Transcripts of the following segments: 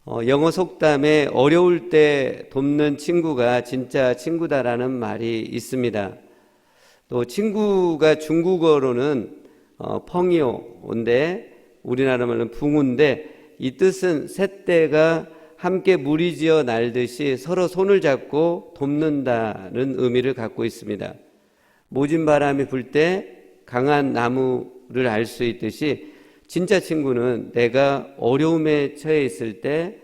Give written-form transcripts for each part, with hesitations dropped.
영어 속담에 어려울 때 돕는 친구가 진짜 친구다라는 말이 있습니다. 또 친구가 중국어로는 펑이오인데 우리나라 말로는 붕어인데 이 뜻은 셋대가 함께 무리지어 날듯이 서로 손을 잡고 돕는다는 의미를 갖고 있습니다. 모진 바람이 불 때 강한 나무를 알 수 있듯이 진짜 친구는 내가 어려움에 처해 있을 때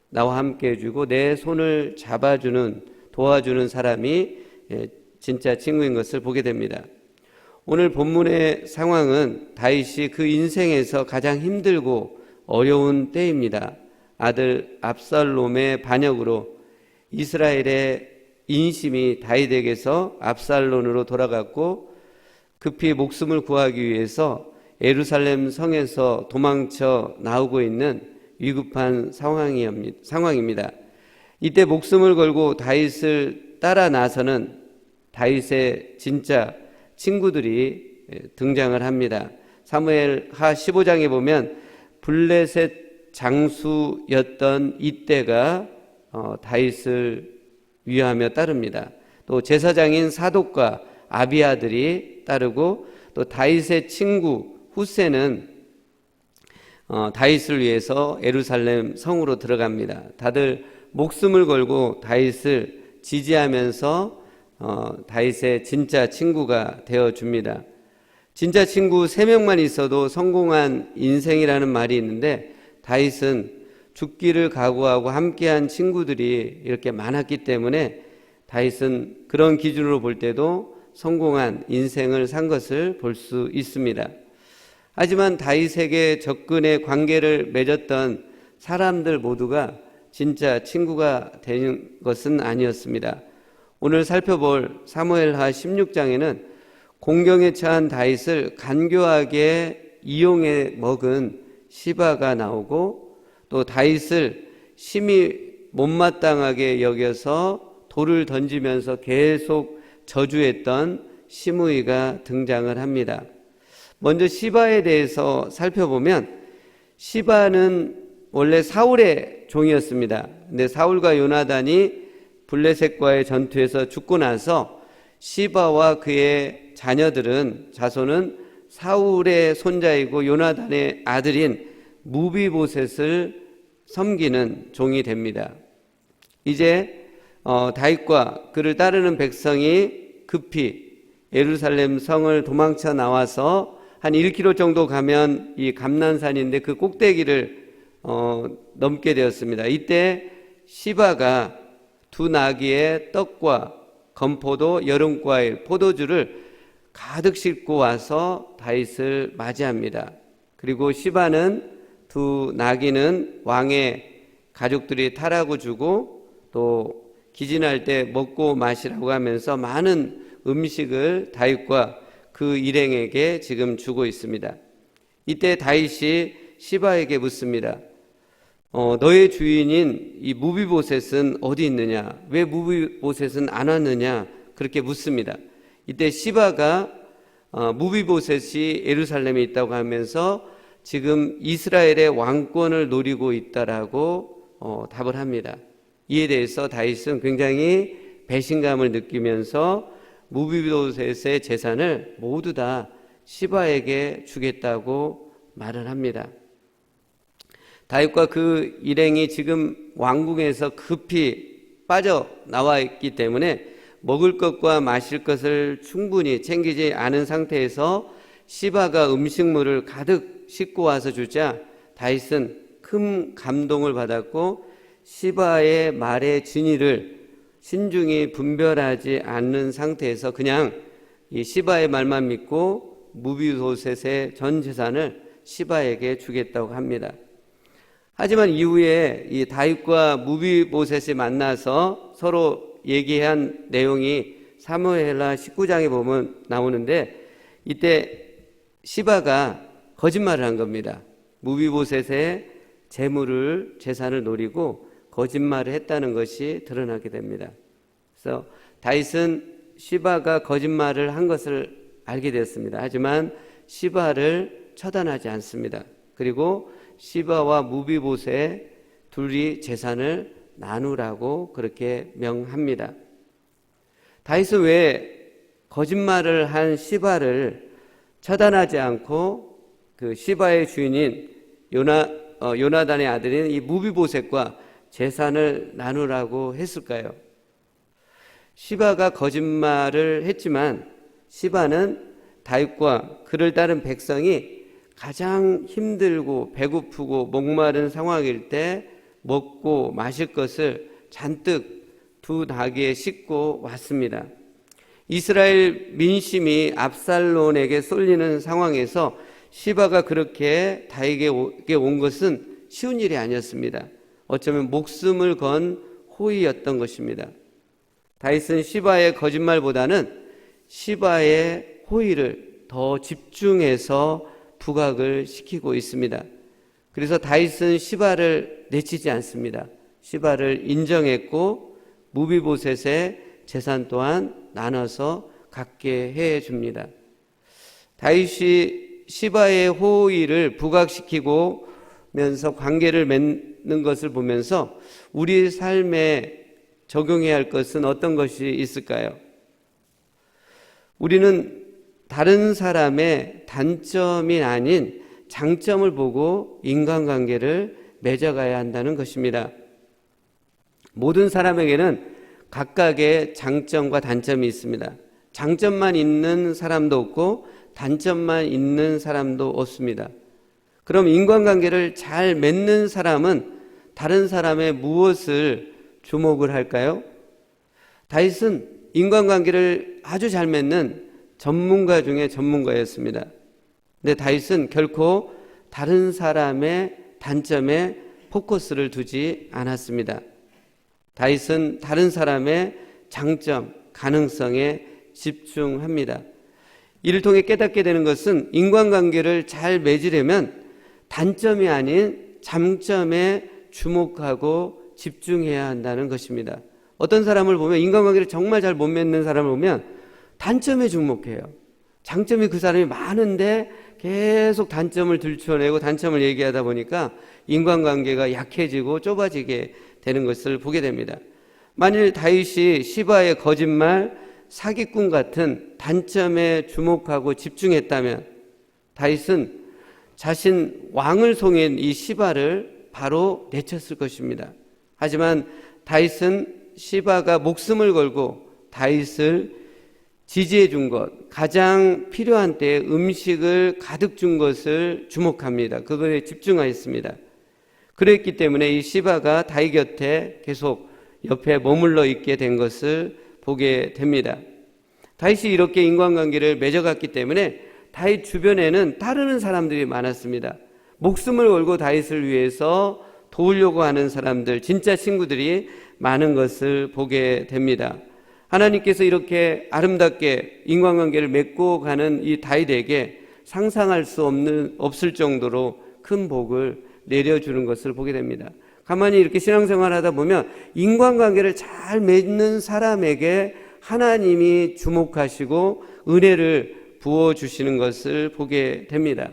나와 함께 해주고 내 손을 잡아주는, 도와주는 사람이 진짜 친구인 것을 보게 됩니다. 오늘 본문의 상황은 다윗이 그 인생에서 가장 힘들고 어려운 때입니다. 아들 압살롬의 반역으로 이스라엘의 인심이 다윗에게서 압살롬으로 돌아갔고 급히 목숨을 구하기 위해서 예루살렘 성에서 도망쳐 나오고 있는 위급한 상황입니다. 이때 목숨을 걸고 다윗을 따라 나서는 다윗의 진짜 친구들이 등장을 합니다. 사무엘하 15장에 보면 블레셋 장수였던 이때가 다윗을 위하며 따릅니다. 또 제사장인 사독과 아비아들이 따르고 또 다윗의 친구 후세는 다윗을 위해서 예루살렘 성으로 들어갑니다. 다들 목숨을 걸고 다윗을 지지하면서 다윗의 진짜 친구가 되어줍니다. 진짜 친구 3명만 있어도 성공한 인생이라는 말이 있는데 다윗은 죽기를 각오하고 함께한 친구들이 이렇게 많았기 때문에 다윗은 그런 기준으로 볼 때도 성공한 인생을 산 것을 볼 수 있습니다. 하지만 다윗에게 접근의 관계를 맺었던 사람들 모두가 진짜 친구가 된 것은 아니었습니다. 오늘 살펴볼 사무엘하 16장에는 공경에 처한 다윗을 간교하게 이용해 먹은 시바가 나오고 또 다윗을 심히 못마땅하게 여겨서 돌을 던지면서 계속 저주했던 시므이가 등장을 합니다. 먼저 시바에 대해서 살펴보면 시바는 원래 사울의 종이었습니다. 근데 사울과 요나단이 블레셋과의 전투에서 죽고 나서 시바와 그의 자손은 사울의 손자이고 요나단의 아들인 무비보셋을 섬기는 종이 됩니다. 이제 다윗과 그를 따르는 백성이 급히 예루살렘 성을 도망쳐 나와서 한 1km 정도 가면 이 감난산인데 그 꼭대기를 넘게 되었습니다. 이때 시바가 2나귀의 떡과 건포도, 여름과일, 포도주를 가득 싣고 와서 다윗을 맞이합니다. 그리고 시바는 2나귀는 왕의 가족들이 타라고 주고 또 기진할 때 먹고 마시라고 하면서 많은 음식을 다윗과 그 일행에게 지금 주고 있습니다. 이때 다윗이 시바에게 묻습니다. 너의 주인인 이 무비보셋은 어디 있느냐? 왜 무비보셋은 안 왔느냐? 그렇게 묻습니다. 이때 시바가 무비보셋이 예루살렘에 있다고 하면서 지금 이스라엘의 왕권을 노리고 있다라고 답을 합니다. 이에 대해서 다윗은 굉장히 배신감을 느끼면서 무비보셋의 재산을 모두 다 시바에게 주겠다고 말을 합니다. 다윗과 그 일행이 지금 왕궁에서 급히 빠져나와 있기 때문에 먹을 것과 마실 것을 충분히 챙기지 않은 상태에서 시바가 음식물을 가득 싣고 와서 주자 다윗은 큰 감동을 받았고 시바의 말의 진위를 신중히 분별하지 않는 상태에서 그냥 이 시바의 말만 믿고 무비보셋의 전 재산을 시바에게 주겠다고 합니다. 하지만 이후에 이 다윗과 무비보셋이 만나서 서로 얘기한 내용이 사무엘하 19장에 보면 나오는데 이때 시바가 거짓말을 한 겁니다. 무비보셋의 재산을 노리고 거짓말을 했다는 것이 드러나게 됩니다. 그래서 다윗은 시바가 거짓말을 한 것을 알게 되었습니다. 하지만 시바를 처단하지 않습니다. 그리고 시바와 무비보셋 둘이 재산을 나누라고 그렇게 명합니다. 다윗은 왜 거짓말을 한 시바를 처단하지 않고 그 시바의 주인인 요나단의 아들인 이 무비보셋과 재산을 나누라고 했을까요? 시바가 거짓말을 했지만 시바는 다윗과 그를 따른 백성이 가장 힘들고 배고프고 목마른 상황일 때 먹고 마실 것을 잔뜩 두 나귀에 싣고 왔습니다. 이스라엘 민심이 압살론에게 쏠리는 상황에서 시바가 그렇게 다윗에게 온 것은 쉬운 일이 아니었습니다. 어쩌면 목숨을 건 호의였던 것입니다. 다윗은 시바의 거짓말보다는 시바의 호의를 더 집중해서 부각을 시키고 있습니다. 그래서 다윗은 시바를 내치지 않습니다. 시바를 인정했고 무비보셋의 재산 또한 나눠서 갖게 해줍니다. 다윗이 시바의 호의를 부각시키고 면서 관계를 맺는 것을 보면서 우리 삶에 적용해야 할 것은 어떤 것이 있을까요? 우리는 다른 사람의 단점이 아닌 장점을 보고 인간관계를 맺어가야 한다는 것입니다. 모든 사람에게는 각각의 장점과 단점이 있습니다. 장점만 있는 사람도 없고 단점만 있는 사람도 없습니다. 그럼 인간관계를 잘 맺는 사람은 다른 사람의 무엇을 주목을 할까요? 다윗은 인간관계를 아주 잘 맺는 전문가 중에 전문가였습니다. 근데 다윗은 결코 다른 사람의 단점에 포커스를 두지 않았습니다. 다윗은 다른 사람의 장점, 가능성에 집중합니다. 이를 통해 깨닫게 되는 것은 인간관계를 잘 맺으려면 단점이 아닌 장점에 주목하고 집중해야 한다는 것입니다. 어떤 사람을 보면 인간관계를 정말 잘 못 맺는 사람을 보면 단점에 주목해요. 장점이 그 사람이 많은데 계속 단점을 들춰내고 단점을 얘기하다 보니까 인간관계가 약해지고 좁아지게 되는 것을 보게 됩니다. 만일 다윗이 시바의 거짓말, 사기꾼 같은 단점에 주목하고 집중했다면 다윗은 자신 왕을 속인 이 시바를 바로 내쳤을 것입니다. 하지만 다윗은 시바가 목숨을 걸고 다윗을 지지해 준 것, 가장 필요한 때에 음식을 가득 준 것을 주목합니다. 그거에 집중하였습니다. 그랬기 때문에 이 시바가 다윗 곁에 계속 옆에 머물러 있게 된 것을 보게 됩니다. 다윗이 이렇게 인간관계를 맺어갔기 때문에 다윗 주변에는 따르는 사람들이 많았습니다. 목숨을 걸고 다윗을 위해서 도우려고 하는 사람들, 진짜 친구들이 많은 것을 보게 됩니다. 하나님께서 이렇게 아름답게 인간관계를 맺고 가는 이 다윗에게 상상할 수 없을 정도로 큰 복을 내려주는 것을 보게 됩니다. 가만히 이렇게 신앙생활 하다 보면 인간관계를 잘 맺는 사람에게 하나님이 주목하시고 은혜를 부어주시는 것을 보게 됩니다.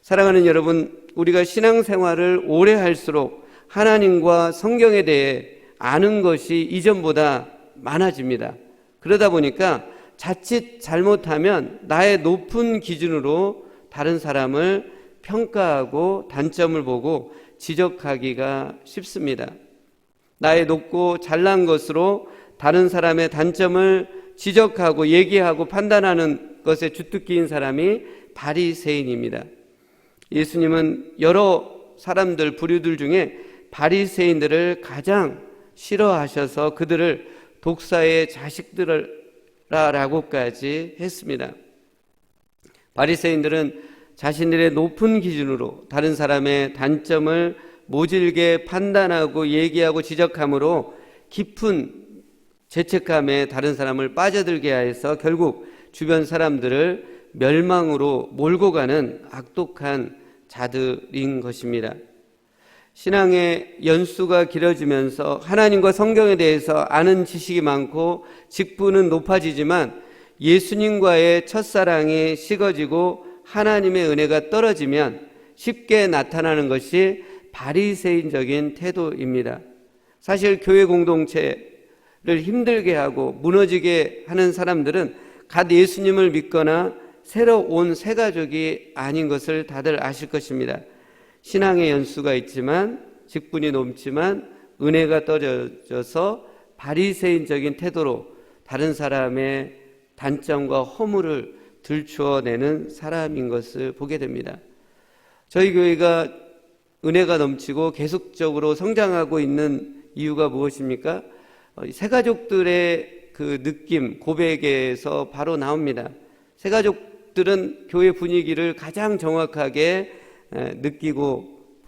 사랑하는 여러분, 우리가 신앙생활을 오래 할수록 하나님과 성경에 대해 아는 것이 이전보다 많아집니다. 그러다 보니까 자칫 잘못하면 나의 높은 기준으로 다른 사람을 평가하고 단점을 보고 지적하기가 쉽습니다. 나의 높고 잘난 것으로 다른 사람의 단점을 지적하고 얘기하고 판단하는 것에 주특기인 사람이 바리새인입니다. 예수님은 여러 사람들, 부류들 중에 바리새인들을 가장 싫어하셔서 그들을 독사의 자식들이라고까지 했습니다. 바리새인들은 자신들의 높은 기준으로 다른 사람의 단점을 모질게 판단하고 얘기하고 지적함으로 깊은 죄책감에 다른 사람을 빠져들게 하여서 결국 주변 사람들을 멸망으로 몰고 가는 악독한 자들인 것입니다. 신앙의 연수가 길어지면서 하나님과 성경에 대해서 아는 지식이 많고 직분은 높아지지만 예수님과의 첫사랑이 식어지고 하나님의 은혜가 떨어지면 쉽게 나타나는 것이 바리새인적인 태도입니다. 사실 교회 공동체를 힘들게 하고 무너지게 하는 사람들은 갓 예수님을 믿거나 새로 온 새 가족이 아닌 것을 다들 아실 것입니다. 신앙의 연수가 있지만, 직분이 높지만 은혜가 떨어져서 바리새인적인 태도로 다른 사람의 단점과 허물을 들추어내는 사람인 것을 보게 됩니다. 저희 교회가 은혜가 넘치고 계속적으로 성장하고 있는 이유가 무엇입니까? 새가족들의 그 느낌, 고백에서 바로 나옵니다. 새가족들은 교회 분위기를 가장 정확하게 느끼고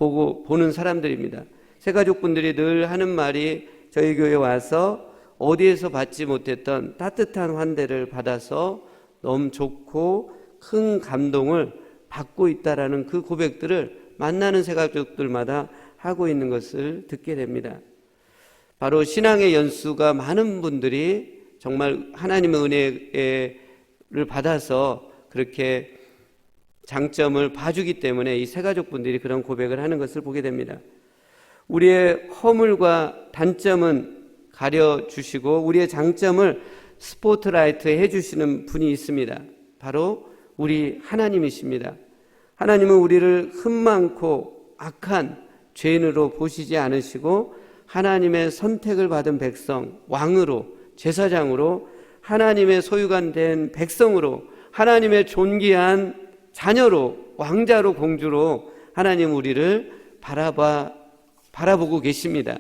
보는 사람들입니다. 새가족분들이 늘 하는 말이 저희 교회 와서 어디에서 받지 못했던 따뜻한 환대를 받아서 너무 좋고 큰 감동을 받고 있다라는 그 고백들을 만나는 새가족들마다 하고 있는 것을 듣게 됩니다. 바로 신앙의 연수가 많은 분들이 정말 하나님의 은혜를 받아서 그렇게 장점을 봐주기 때문에 이 새가족분들이 그런 고백을 하는 것을 보게 됩니다. 우리의 허물과 단점은 가려주시고 우리의 장점을 스포트라이트 해주시는 분이 있습니다. 바로 우리 하나님이십니다. 하나님은 우리를 흠 많고 악한 죄인으로 보시지 않으시고 하나님의 선택을 받은 백성, 왕으로, 제사장으로, 하나님의 소유가 된 백성으로, 하나님의 존귀한 자녀로, 왕자로, 공주로 하나님 우리를 바라보고 계십니다.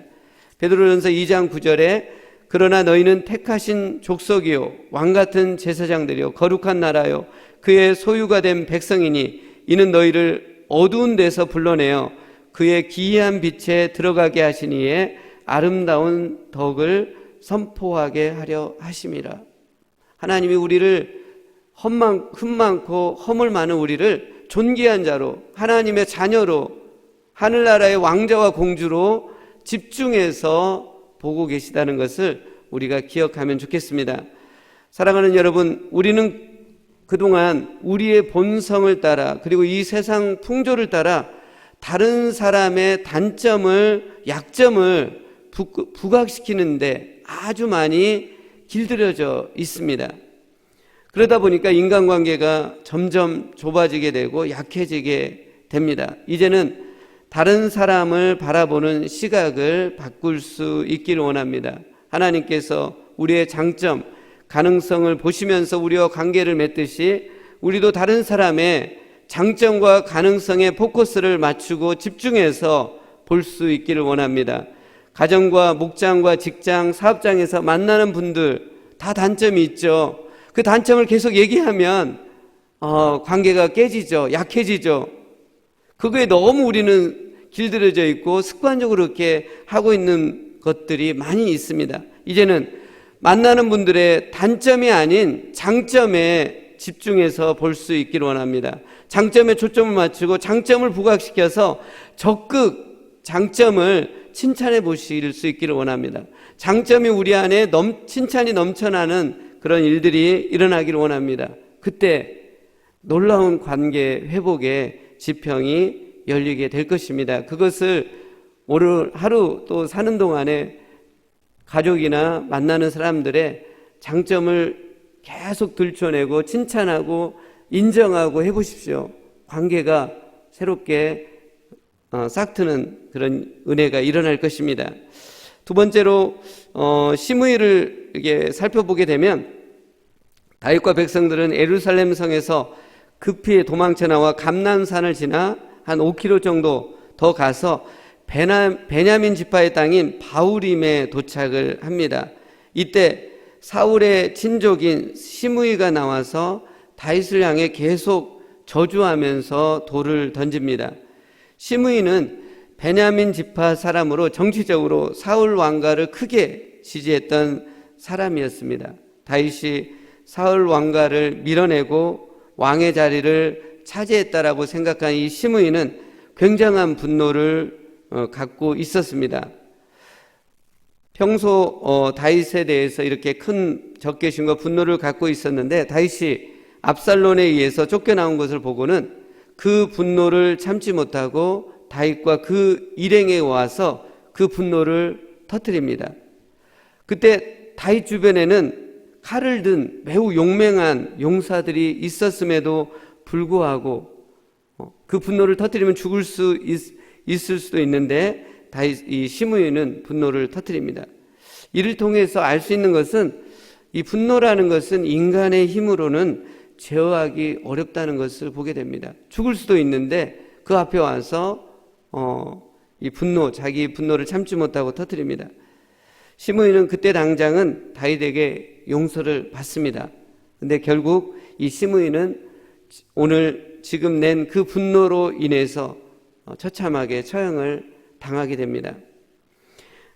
베드로전서 2장 9절에 그러나 너희는 택하신 족속이요 왕같은 제사장들이요 거룩한 나라요 그의 소유가 된 백성이니 이는 너희를 어두운 데서 불러내어 그의 기이한 빛에 들어가게 하시니에 아름다운 덕을 선포하게 하려 하심이라. 하나님이 우리를 흠 많고 허물 많은 우리를 존귀한 자로, 하나님의 자녀로, 하늘나라의 왕자와 공주로 집중해서 보고 계시다는 것을 우리가 기억하면 좋겠습니다. 사랑하는 여러분, 우리는 그동안 우리의 본성을 따라 그리고 이 세상 풍조를 따라 다른 사람의 단점을, 약점을 부각시키는데 아주 많이 길들여져 있습니다. 그러다 보니까 인간관계가 점점 좁아지게 되고 약해지게 됩니다. 이제는 다른 사람을 바라보는 시각을 바꿀 수 있기를 원합니다. 하나님께서 우리의 장점, 가능성을 보시면서 우리와 관계를 맺듯이 우리도 다른 사람의 장점과 가능성에 포커스를 맞추고 집중해서 볼 수 있기를 원합니다. 가정과 목장과 직장, 사업장에서 만나는 분들 다 단점이 있죠. 그 단점을 계속 얘기하면 관계가 깨지죠. 약해지죠. 그거에 너무 우리는 길들여져 있고 습관적으로 그렇게 하고 있는 것들이 많이 있습니다. 이제는 만나는 분들의 단점이 아닌 장점에 집중해서 볼 수 있기를 원합니다. 장점에 초점을 맞추고 장점을 부각시켜서 적극 장점을 칭찬해 보실 수 있기를 원합니다. 장점이 우리 안에 칭찬이 넘쳐나는 그런 일들이 일어나기를 원합니다. 그때 놀라운 관계 회복의 지평이 열리게 될 것입니다. 그것을 오늘 하루 또 사는 동안에 가족이나 만나는 사람들의 장점을 계속 들춰내고 칭찬하고 인정하고 해보십시오. 관계가 새롭게 싹트는 그런 은혜가 일어날 것입니다. 두 번째로 시므이를 이렇게 살펴보게 되면 다윗과 백성들은 예루살렘 성에서 급히 도망쳐 나와 감난산을 지나 한 5km 정도 더 가서 베냐민 지파의 땅인 바후림에 도착을 합니다. 이때 사울의 친족인 시므이가 나와서 다윗을 향해 계속 저주하면서 돌을 던집니다. 시므이는 베냐민 지파 사람으로 정치적으로 사울 왕가를 크게 지지했던 사람이었습니다. 다윗이 사울 왕가를 밀어내고 왕의 자리를 차지했다라고 생각한 이 시므이는 굉장한 분노를 갖고 있었습니다. 평소 다윗에 대해서 이렇게 큰 적개심과 분노를 갖고 있었는데 다윗이 압살롬에 의해서 쫓겨나온 것을 보고는 그 분노를 참지 못하고 다윗과 그 일행에 와서 그 분노를 터뜨립니다. 그때 다윗 주변에는 칼을 든 매우 용맹한 용사들이 있었음에도 불구하고 그 분노를 터뜨리면 죽을 수 있을 수도 있는데 이 시므이는 분노를 터뜨립니다. 이를 통해서 알 수 있는 것은 이 분노라는 것은 인간의 힘으로는 제어하기 어렵다는 것을 보게 됩니다. 죽을 수도 있는데 그 앞에 와서 이 분노, 자기 분노를 참지 못하고 터뜨립니다. 시므이는 그때 당장은 다윗에게 용서를 받습니다. 근데 결국 이 시므이는 오늘 지금 낸 그 분노로 인해서 처참하게 처형을 당하게 됩니다.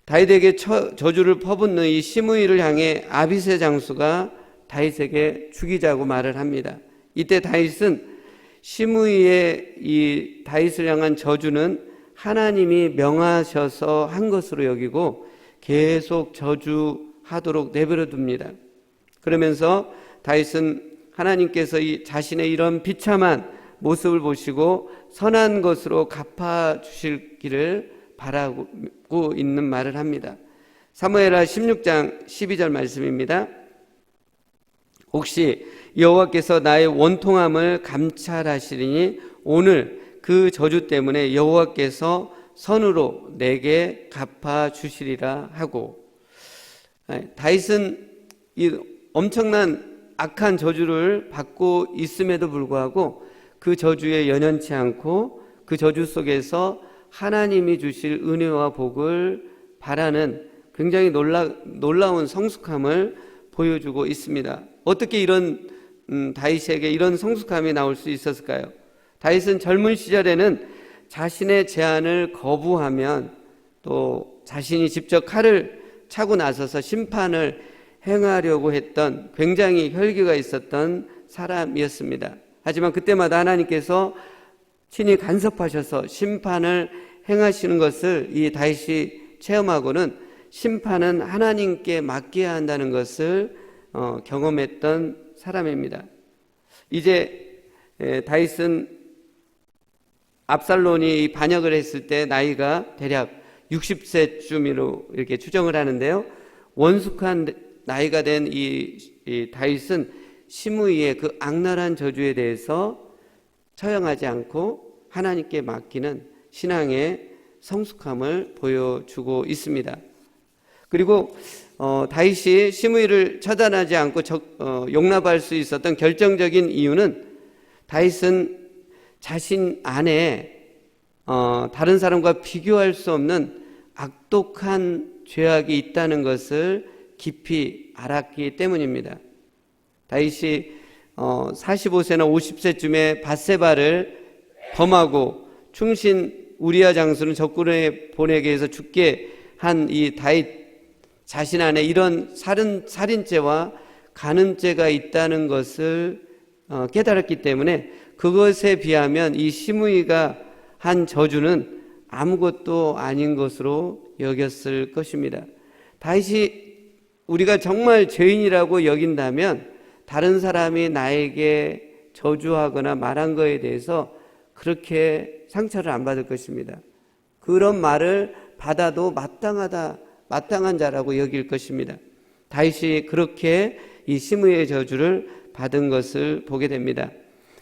다윗에게 저주를 퍼붓는 이 시므이를 향해 아비새 장수가 다윗에게 죽이자고 말을 합니다. 이때 다윗은 시므이의 이 다윗을 향한 저주는 하나님이 명하셔서 한 것으로 여기고 계속 저주하도록 내버려 둡니다. 그러면서 다윗은 하나님께서 자신의 이런 비참한 모습을 보시고 선한 것으로 갚아주시기를 바라고 있는 말을 합니다. 사무엘하 16장 12절 말씀입니다. 혹시 여호와께서 나의 원통함을 감찰하시리니 오늘 그 저주 때문에 여호와께서 선으로 내게 갚아주시리라 하고, 다윗은 이 엄청난 악한 저주를 받고 있음에도 불구하고 그 저주에 연연치 않고 그 저주 속에서 하나님이 주실 은혜와 복을 바라는 굉장히 놀라운 성숙함을 보여주고 있습니다. 어떻게 이런 다윗에게 이런 성숙함이 나올 수 있었을까요? 다윗은 젊은 시절에는 자신의 제안을 거부하면 또 자신이 직접 칼을 차고 나서서 심판을 행하려고 했던 굉장히 혈기가 있었던 사람이었습니다. 하지만 그때마다 하나님께서 친히 간섭하셔서 심판을 행하시는 것을 이 다윗이 체험하고는 심판은 하나님께 맡겨야 한다는 것을 경험했던 사람입니다. 이제 다윗은 압살롬이 반역을 했을 때 나이가 대략 60세쯤으로 이렇게 추정을 하는데요. 원숙한 나이가 된 이 다윗은 시므이의 그 악랄한 저주에 대해서 처형하지 않고 하나님께 맡기는 신앙의 성숙함을 보여주고 있습니다. 그리고 다윗이 시므이를 처단하지 않고 용납할 수 있었던 결정적인 이유는 다윗은 자신 안에 다른 사람과 비교할 수 없는 악독한 죄악이 있다는 것을 깊이 알았기 때문입니다. 다윗이 45세나 50세쯤에 밧세바를 범하고 충신 우리아 장수는 적군에 보내게 해서 죽게 한 이 다윗 자신 안에 이런 살인죄와 간음죄가 있다는 것을 깨달았기 때문에 그것에 비하면 이 시므이가 한 저주는 아무것도 아닌 것으로 여겼을 것입니다. 다윗이 우리가 정말 죄인이라고 여긴다면 다른 사람이 나에게 저주하거나 말한 거에 대해서 그렇게 상처를 안 받을 것입니다. 그런 말을 받아도 마땅한 자라고 여길 것입니다. 다윗이 그렇게 이 시므이의 저주를 받은 것을 보게 됩니다.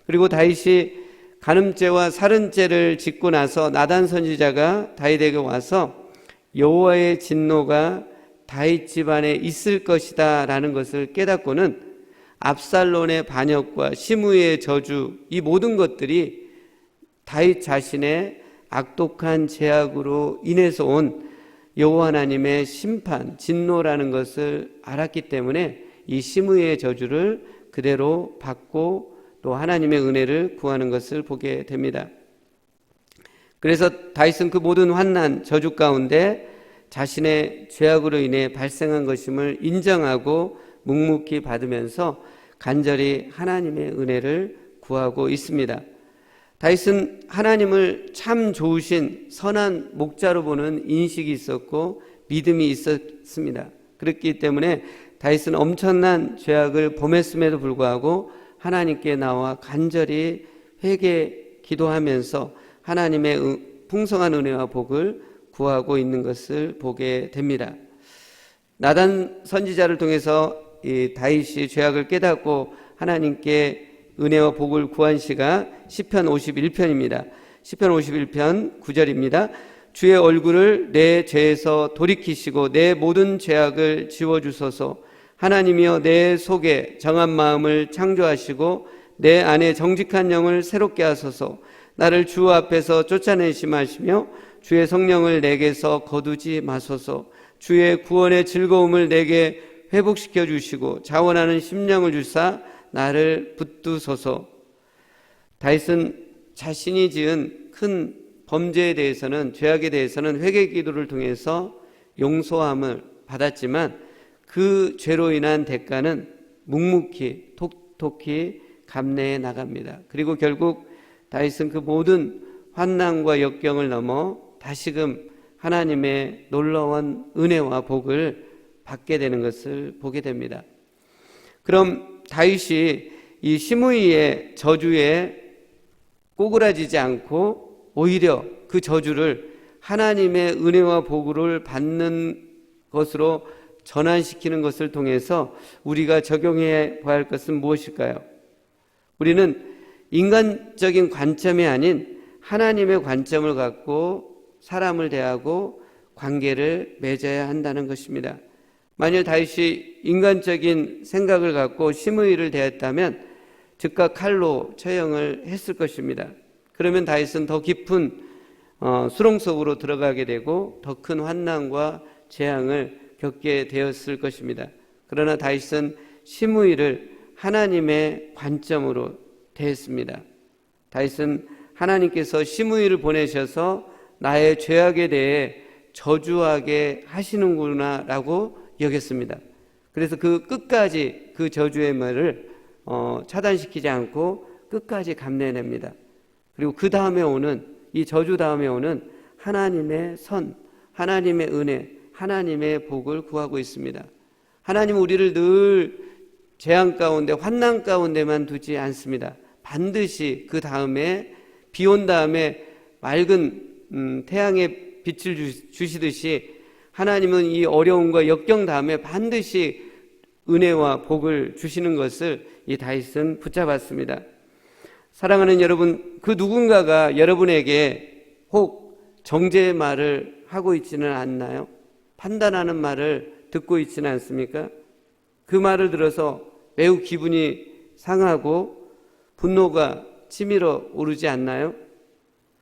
그리고 다윗이 간음죄와 살인죄를 짓고 나서 나단 선지자가 다윗에게 와서 여호와의 진노가 다윗 집안에 있을 것이다 라는 것을 깨닫고는 압살롬의 반역과 시므이의 저주, 이 모든 것들이 다윗 자신의 악독한 죄악으로 인해서 온 여호와 하나님의 심판, 진노라는 것을 알았기 때문에 이 시므이의 저주를 그대로 받고 또 하나님의 은혜를 구하는 것을 보게 됩니다. 그래서 다윗은 그 모든 환난, 저주 가운데 자신의 죄악으로 인해 발생한 것임을 인정하고 묵묵히 받으면서 간절히 하나님의 은혜를 구하고 있습니다. 다윗은 하나님을 참 좋으신 선한 목자로 보는 인식이 있었고 믿음이 있었습니다. 그렇기 때문에 다윗은 엄청난 죄악을 범했음에도 불구하고 하나님께 나와 간절히 회개 기도하면서 하나님의 풍성한 은혜와 복을 구하고 있는 것을 보게 됩니다. 나단 선지자를 통해서 이 다윗이 죄악을 깨닫고 하나님께 은혜와 복을 구한 시가 시편 51편입니다. 시편 51편 9절입니다. 주의 얼굴을 내 죄에서 돌이키시고 내 모든 죄악을 지워주소서. 하나님이여 내 속에 정한 마음을 창조하시고 내 안에 정직한 영을 새롭게 하소서. 나를 주 앞에서 쫓아내심하시며 주의 성령을 내게서 거두지 마소서. 주의 구원의 즐거움을 내게 회복시켜 주시고 자원하는 심령을 주사 나를 붙드소서. 다윗은 자신이 지은 큰 범죄에 대해서는, 죄악에 대해서는 회개 기도를 통해서 용서함을 받았지만 그 죄로 인한 대가는 묵묵히 톡톡히 감내해 나갑니다. 그리고 결국 다윗은 그 모든 환난과 역경을 넘어 다시금 하나님의 놀라운 은혜와 복을 받게 되는 것을 보게 됩니다. 그럼 다윗이 이 시므이의 저주에 꼬그라지지 않고 오히려 그 저주를 하나님의 은혜와 복을 받는 것으로 전환시키는 것을 통해서 우리가 적용해 봐야 할 것은 무엇일까요? 우리는 인간적인 관점이 아닌 하나님의 관점을 갖고 사람을 대하고 관계를 맺어야 한다는 것입니다. 만일 다윗이 인간적인 생각을 갖고 시므이를 대했다면 즉각 칼로 처형을 했을 것입니다. 그러면 다윗은 더 깊은 수렁 속으로 들어가게 되고 더 큰 환난과 재앙을 겪게 되었을 것입니다. 그러나 다윗은 시므이를 하나님의 관점으로 대했습니다. 다윗은 하나님께서 시므이를 보내셔서 나의 죄악에 대해 저주하게 하시는구나 라고 여겼습니다. 그래서 그 끝까지 그 저주의 말을 차단시키지 않고 끝까지 감내냅니다. 그리고 그 다음에 오는, 이 저주 다음에 오는 하나님의 선, 하나님의 은혜, 하나님의 복을 구하고 있습니다. 하나님은 우리를 늘 재앙 가운데, 환난 가운데만 두지 않습니다. 반드시 그 다음에 비 온 다음에 맑은 태양의 빛을 주시듯이 하나님은 이 어려움과 역경 다음에 반드시 은혜와 복을 주시는 것을 이 다윗은 붙잡았습니다. 사랑하는 여러분, 그 누군가가 여러분에게 혹 정죄의 말을 하고 있지는 않나요? 판단하는 말을 듣고 있지는 않습니까? 그 말을 들어서 매우 기분이 상하고 분노가 치밀어 오르지 않나요?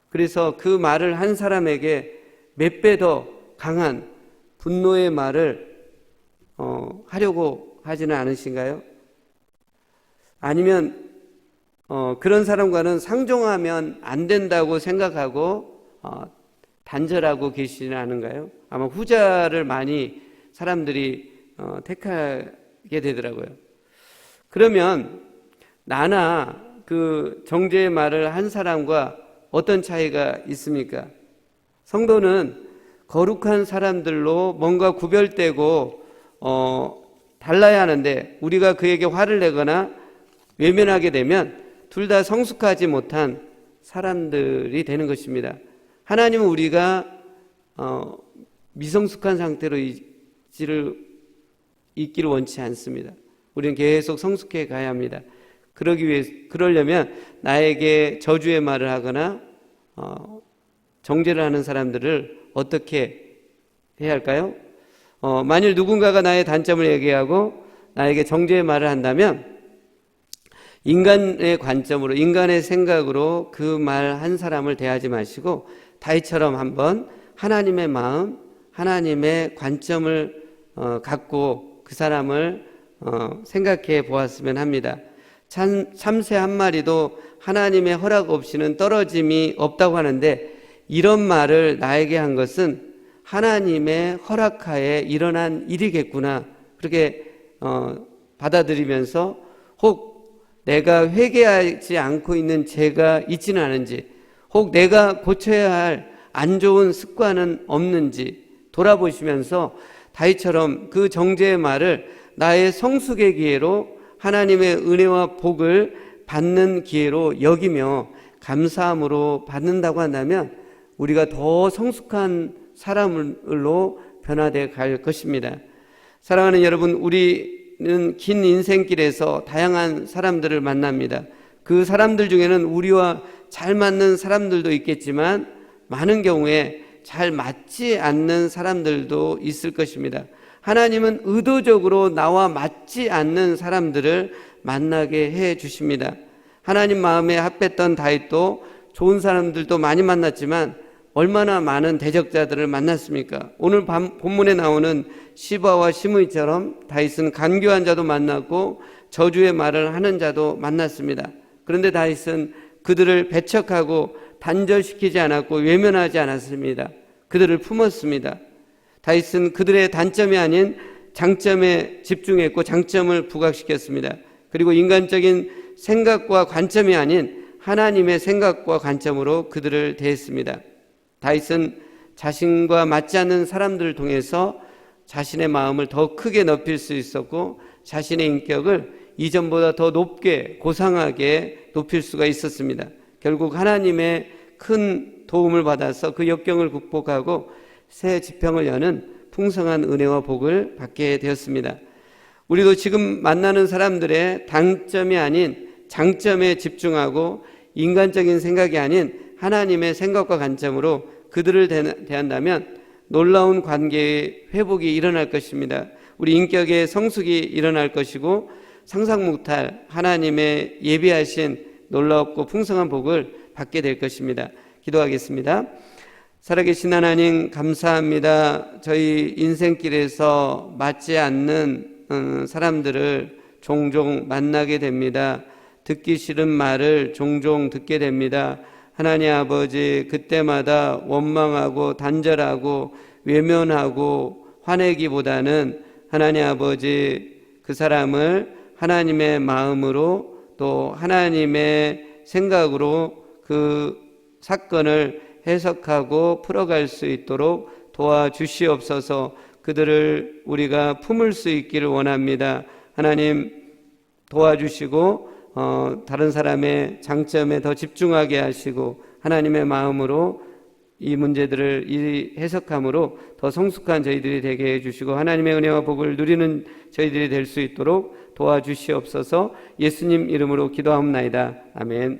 그래서 그 말을 한 사람에게 몇 배 더 강한 분노의 말을 하려고 하지는 않으신가요? 아니면 그런 사람과는 상종하면 안 된다고 생각하고 단절하고 계시지는 않은가요? 아마 후자를 많이 사람들이 택하게 되더라고요. 그러면 나나 그 정죄의 말을 한 사람과 어떤 차이가 있습니까? 성도는 거룩한 사람들로 뭔가 구별되고 달라야 하는데 우리가 그에게 화를 내거나 외면하게 되면 둘 다 성숙하지 못한 사람들이 되는 것입니다. 하나님은 우리가 미성숙한 상태로 있기를 원치 않습니다. 우리는 계속 성숙해 가야 합니다. 그러려면 나에게 저주의 말을 하거나 정죄를 하는 사람들을 어떻게 해야 할까요? 만일 누군가가 나의 단점을 얘기하고 나에게 정죄의 말을 한다면 인간의 관점으로, 인간의 생각으로 그 말 한 사람을 대하지 마시고 다윗처럼 한번 하나님의 마음, 하나님의 관점을 갖고 그 사람을 생각해 보았으면 합니다. 참새 한 마리도 하나님의 허락 없이는 떨어짐이 없다고 하는데 이런 말을 나에게 한 것은 하나님의 허락하에 일어난 일이겠구나, 그렇게 받아들이면서 혹 내가 회개하지 않고 있는 죄가 있지는 않은지, 혹 내가 고쳐야 할 안 좋은 습관은 없는지 돌아보시면서 다윗처럼 그 정죄의 말을 나의 성숙의 기회로, 하나님의 은혜와 복을 받는 기회로 여기며 감사함으로 받는다고 한다면 우리가 더 성숙한 사람으로 변화되어 갈 것입니다. 사랑하는 여러분, 우리는 긴 인생길에서 다양한 사람들을 만납니다. 그 사람들 중에는 우리와 잘 맞는 사람들도 있겠지만 많은 경우에 잘 맞지 않는 사람들도 있을 것입니다. 하나님은 의도적으로 나와 맞지 않는 사람들을 만나게 해 주십니다. 하나님 마음에 합했던 다윗도 좋은 사람들도 많이 만났지만 얼마나 많은 대적자들을 만났습니까? 오늘 본문에 나오는 시바와 시므이처럼 다윗은 간교한 자도 만났고 저주의 말을 하는 자도 만났습니다. 그런데 다윗은 그들을 배척하고 단절시키지 않았고 외면하지 않았습니다. 그들을 품었습니다. 다윗은 그들의 단점이 아닌 장점에 집중했고 장점을 부각시켰습니다. 그리고 인간적인 생각과 관점이 아닌 하나님의 생각과 관점으로 그들을 대했습니다. 다윗은 자신과 맞지 않는 사람들을 통해서 자신의 마음을 더 크게 높일 수 있었고 자신의 인격을 이전보다 더 높게 고상하게 높일 수가 있었습니다. 결국 하나님의 큰 도움을 받아서 그 역경을 극복하고 새 지평을 여는 풍성한 은혜와 복을 받게 되었습니다. 우리도 지금 만나는 사람들의 단점이 아닌 장점에 집중하고 인간적인 생각이 아닌 하나님의 생각과 관점으로 그들을 대한다면 놀라운 관계의 회복이 일어날 것입니다. 우리 인격의 성숙이 일어날 것이고 상상 못할 하나님의 예비하신 놀랍고 풍성한 복을 받게 될 것입니다. 기도하겠습니다. 살아계신 하나님 감사합니다. 저희 인생길에서 맞지 않는 사람들을 종종 만나게 됩니다. 듣기 싫은 말을 종종 듣게 됩니다. 하나님 아버지, 그때마다 원망하고 단절하고 외면하고 화내기보다는 하나님 아버지, 그 사람을 하나님의 마음으로 또 하나님의 생각으로 그 사건을 해석하고 풀어갈 수 있도록 도와주시옵소서. 그들을 우리가 품을 수 있기를 원합니다. 하나님 도와주시고 다른 사람의 장점에 더 집중하게 하시고 하나님의 마음으로 이 문제들을 해석함으로 더 성숙한 저희들이 되게 해주시고 하나님의 은혜와 복을 누리는 저희들이 될 수 있도록 도와주시옵소서. 예수님 이름으로 기도하옵나이다. 아멘.